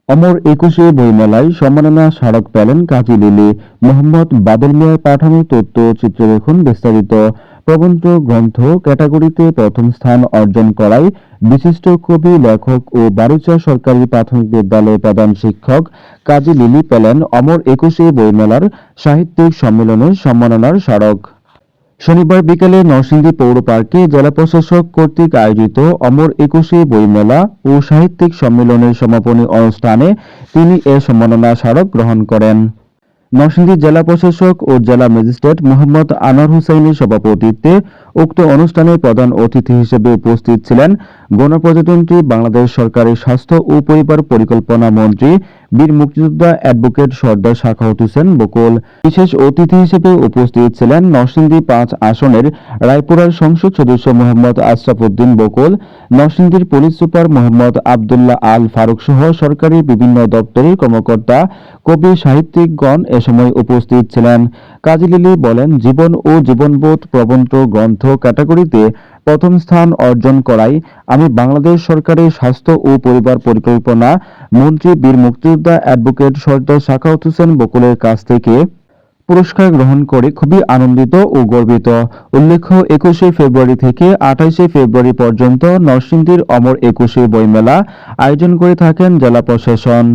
অমর একুশে বইমেলায় সম্মাননা স্মারক পেলেন কাজী লিলি। মোহাম্মদ বাদল মিয়ার পাঠানো তথ্য চিত্রে দেখুন বিস্তারিত। প্রবন্ধ গ্রন্থ ক্যাটাগরিতে প্রথম স্থান অর্জন করায় বিশিষ্ট কবি, লেখক ও বারিচা সরকারি প্রাথমিক বিদ্যালয়ের প্রধান শিক্ষক কাজী লিলি পেলেন অমর একুশে বইমেলার সাহিত্যিক সম্মেলনের সম্মাননার স্মারক। শনিবার বিকেলে নরসিংদী পৌর পার্কে জেলা প্রশাসক কর্তৃক আয়োজিত অমর একুশে বইমেলা ও সাহিত্যিক সম্মেলনের সমাপনী অনুষ্ঠানে তিনি এ সম্মাননা স্মারক গ্রহণ করেন। নরসিংদী জেলা প্রশাসক ও জেলা ম্যাজিস্ট্রেট মোহাম্মদ আনোয়ার হুসাইনের সভাপতিত্বে উক্ত অনুষ্ঠানে প্রধান অতিথি হিসেবে উপস্থিত ছিলেন গণপ্রজাতন্ত্রী বাংলাদেশ সরকারের স্বাস্থ্য ও পরিবার পরিকল্পনা মন্ত্রী বীর মুক্তিযোদ্ধা অ্যাডভোকেট সর্দার সাখাওয়াত হোসেন বকুল। বিশেষ অতিথি হিসেবে উপস্থিত ছিলেন নরসিংদী ৫ আসনের রায়পুরার সংসদ সদস্য মোহাম্মদ আশরাফ উদ্দিন বকুল, নরসিংদীর পুলিশ সুপার মোহাম্মদ আবদুল্লাহ আল ফারুক সহ সরকারি বিভিন্ন দপ্তরের কর্মকর্তা, কবি, সাহিত্যিকগণ এ সময় উপস্থিত ছিলেন। কাজী লিলি বলেন, জীবন ও জীবনবোধ প্রবন্ধ গ্রন্থ ক্যাটাগরিতে প্রথম স্থান অর্জন করায় আমি বাংলাদেশ সরকারের স্বাস্থ্য ও পরিবার পরিকল্পনা মন্ত্রী বীর মুক্তিযোদ্ধা অ্যাডভোকেট সর্দার সাখাওয়াত হোসেন বকুলের কাছ থেকে পুরস্কার গ্রহণ করে খুবই আনন্দিত ও গর্বিত। উল্লেখ্য, ২১শে ফেব্রুয়ারি থেকে ২৮শে ফেব্রুয়ারি পর্যন্ত নরসিংদীর অমর একুশে বইমেলা আয়োজন করে থাকেন জেলা প্রশাসন।